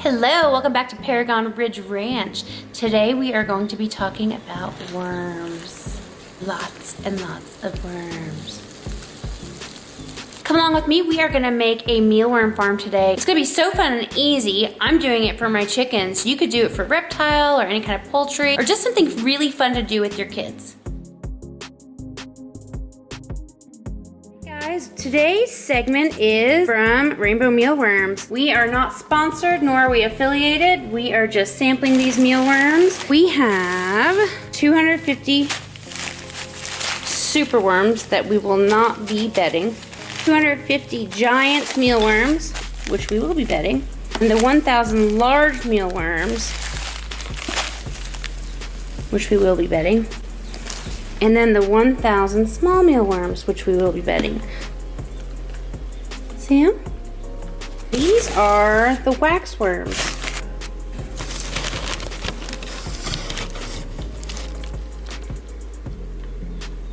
Hello, welcome back to Paragon Ridge Ranch. Today we are going to be talking about worms. Lots and lots of worms. Come along with me, we are gonna make a mealworm farm today. It's gonna be so fun and easy. I'm doing it for my chickens. You could do it for reptile or any kind of poultry or just something really fun to do with your kids. Guys, today's segment is from Rainbow Mealworms. We are not sponsored nor are we affiliated. We are just sampling these mealworms. We have 250 superworms that we will not be bedding, 250 giant mealworms, which we will be bedding, and the 1,000 large mealworms, which we will be bedding. And then the 1,000 small mealworms, which we will be bedding. See them? These are the waxworms.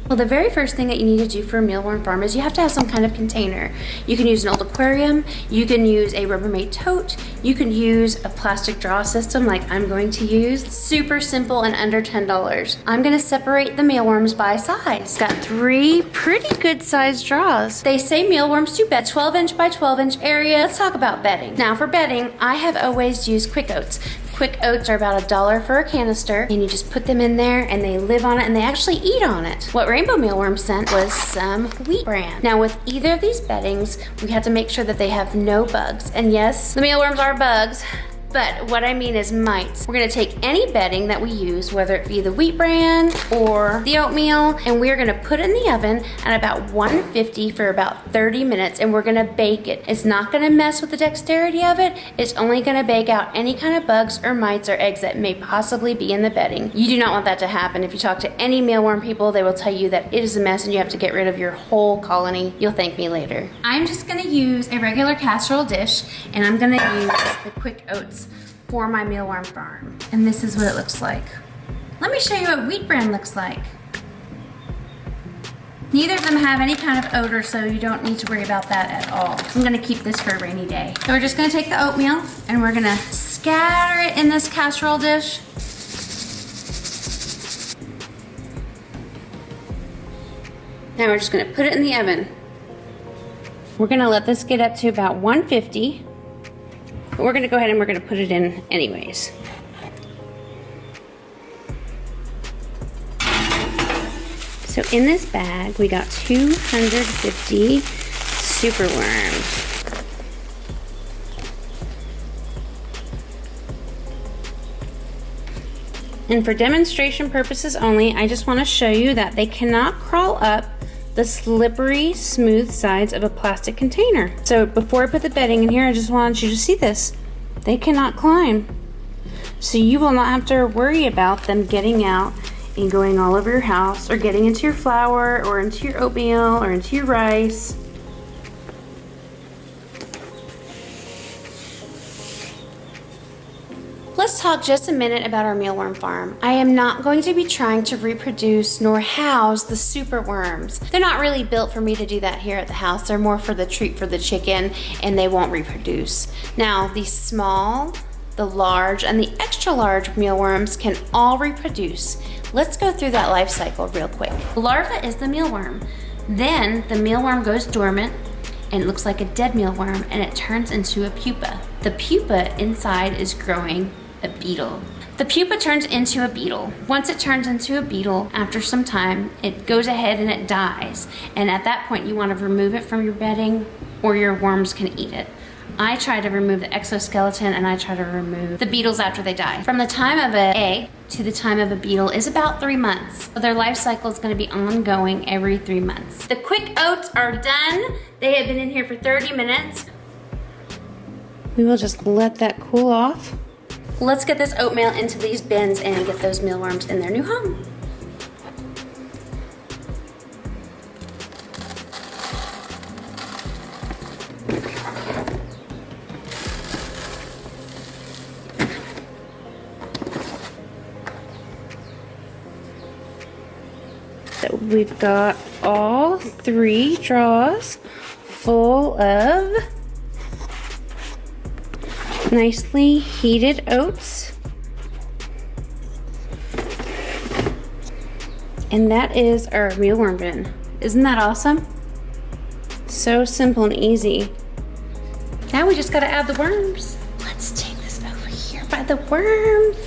Well, the very first thing that you need to do for a mealworm farm is you have to have some kind of container. You can use an old aquarium, you can use a Rubbermaid tote, you can use a plastic draw system like I'm going to use. Super simple and under $10. I'm gonna separate the mealworms by size. Got 3 pretty good sized draws. They say mealworms to bed 12-inch by 12-inch area. Let's talk about bedding. Now for bedding, I have always used Quick Oats. Quick Oats are about $1 for a canister, and you just put them in there and they live on it and they actually eat on it. What Rainbow Mealworms sent was some wheat bran. Now with either of these beddings, we have to make sure that they have no bugs. And yes, the mealworms are bugs, but what I mean is mites. We're gonna take any bedding that we use, whether it be the wheat bran or the oatmeal, and we're gonna put it in the oven at about 150 for about 30 minutes, and we're gonna bake it. It's not gonna mess with the dexterity of it. It's only gonna bake out any kind of bugs or mites or eggs that may possibly be in the bedding. You do not want that to happen. If you talk to any mealworm people, they will tell you that it is a mess and you have to get rid of your whole colony. You'll thank me later. I'm just gonna use a regular casserole dish, and I'm gonna use the Quick Oats for my mealworm farm. And this is what it looks like. Let me show you what wheat bran looks like. Neither of them have any kind of odor, so you don't need to worry about that at all. I'm gonna keep this for a rainy day. So we're just gonna take the oatmeal and we're gonna scatter it in this casserole dish. Now we're just gonna put it in the oven. We're gonna let this get up to about 150. But we're gonna go ahead and we're gonna put it in anyways. So in this bag, we got 250 superworms. And for demonstration purposes only, I just wanna show you that they cannot crawl up the slippery, smooth sides of a plastic container. So before I put the bedding in here, I just wanted you to see this. They cannot climb. So you will not have to worry about them getting out and going all over your house or getting into your flour or into your oatmeal or into your rice. Let's talk just a minute about our mealworm farm. I am not going to be trying to reproduce nor house the superworms. They're not really built for me to do that here at the house. They're more for the treat for the chicken, and they won't reproduce. Now, the small, the large, and the extra large mealworms can all reproduce. Let's go through that life cycle real quick. Larva is the mealworm. Then the mealworm goes dormant, and it looks like a dead mealworm, and it turns into a pupa. The pupa inside is growing a beetle. The pupa turns into a beetle. Once it turns into a beetle, after some time, it goes ahead and it dies. And at that point, you want to remove it from your bedding or your worms can eat it. I try to remove the exoskeleton and I try to remove the beetles after they die. From the time of an egg to the time of a beetle is about 3 months. So their life cycle is going to be ongoing every 3 months. The Quick Oats are done. They have been in here for 30 minutes. We will just let that cool off. Let's get this oatmeal into these bins and get those mealworms in their new home. So we've got all 3 draws full of nicely heated oats. And that is our mealworm bin. Isn't that awesome? So simple and easy. Now we just gotta add the worms. Let's take this over here by the worms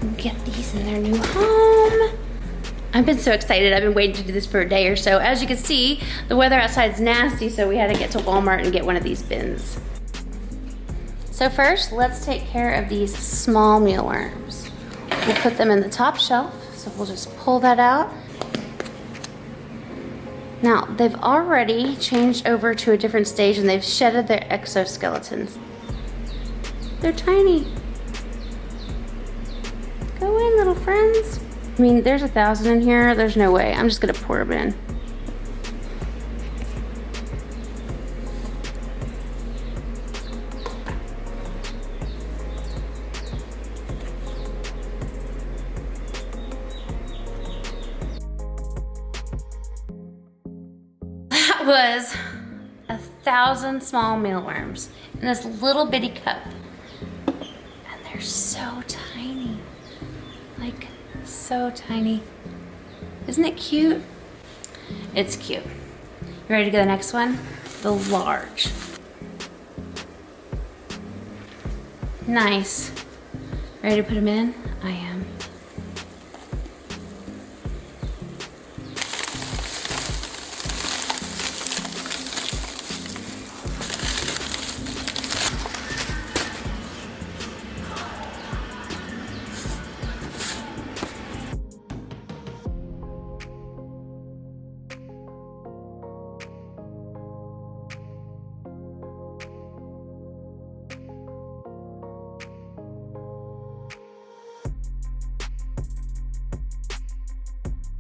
and get these in their new home. I've been so excited. I've been waiting to do this for a day or so. As you can see, the weather outside is nasty, so we had to get to Walmart and get one of these bins. So first, let's take care of these small mealworms. We'll put them in the top shelf, so we'll just pull that out. Now, they've already changed over to a different stage and they've shedded their exoskeletons. They're tiny. Go in, little friends. I mean, there's 1,000 in here. There's no way. I'm just gonna pour them in. That was 1,000 small mealworms in this little bitty cup. And they're so tiny. Like, so tiny. Isn't it cute? It's cute. You ready to go to the next one? The large. Nice. Ready to put them in? I am.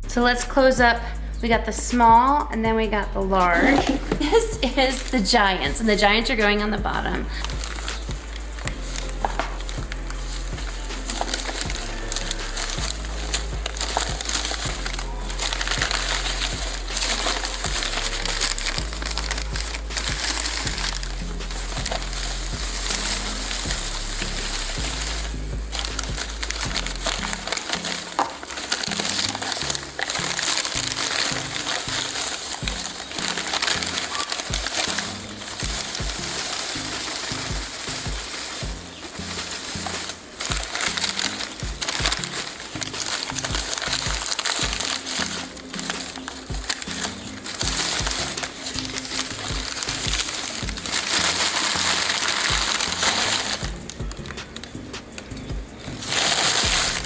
So let's close up. We got the small and then we got the large. This is the giants, and the giants are going on the bottom.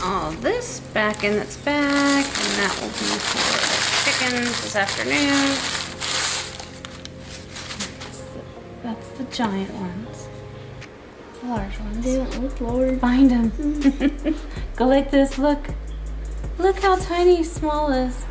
All this back in its bag, and that will be for the chickens this afternoon. That's the giant ones. The large ones. They don't look large. Find them. Go like this, look. Look how tiny small is.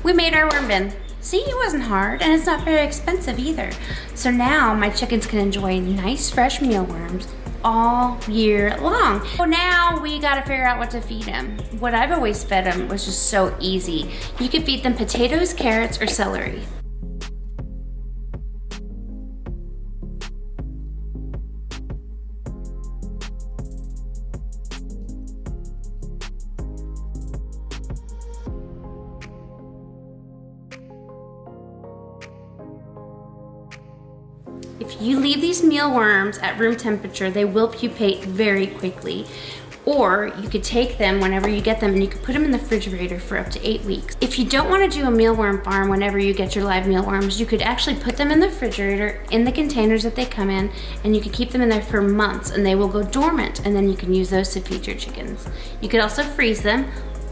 We made our worm bin. See, it wasn't hard, and it's not very expensive either. So now my chickens can enjoy nice fresh mealworms all year long. So now we gotta figure out what to feed them. What I've always fed them was just so easy. You could feed them potatoes, carrots, or celery. If you leave these mealworms at room temperature, they will pupate very quickly. Or you could take them whenever you get them and you could put them in the refrigerator for up to 8 weeks. If you don't want to do a mealworm farm whenever you get your live mealworms, you could actually put them in the refrigerator in the containers that they come in, and you could keep them in there for months and they will go dormant, and then you can use those to feed your chickens. You could also freeze them.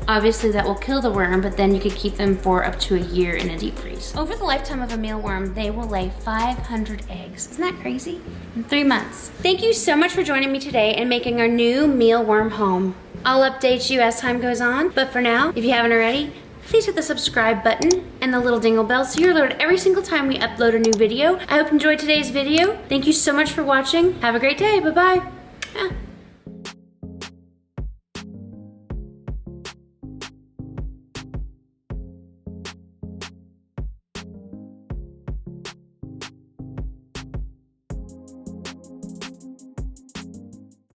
Obviously that will kill the worm, but then you could keep them for up to a year in a deep freeze. Over the lifetime of a mealworm, they will lay 500 eggs. Isn't that crazy? In 3 months. Thank you so much for joining me today and making our new mealworm home. I'll update you as time goes on, but for now, if you haven't already, please hit the subscribe button and the little dingle bell so you're alerted every single time we upload a new video. I hope you enjoyed today's video. Thank you so much for watching. Have a great day. Bye-bye.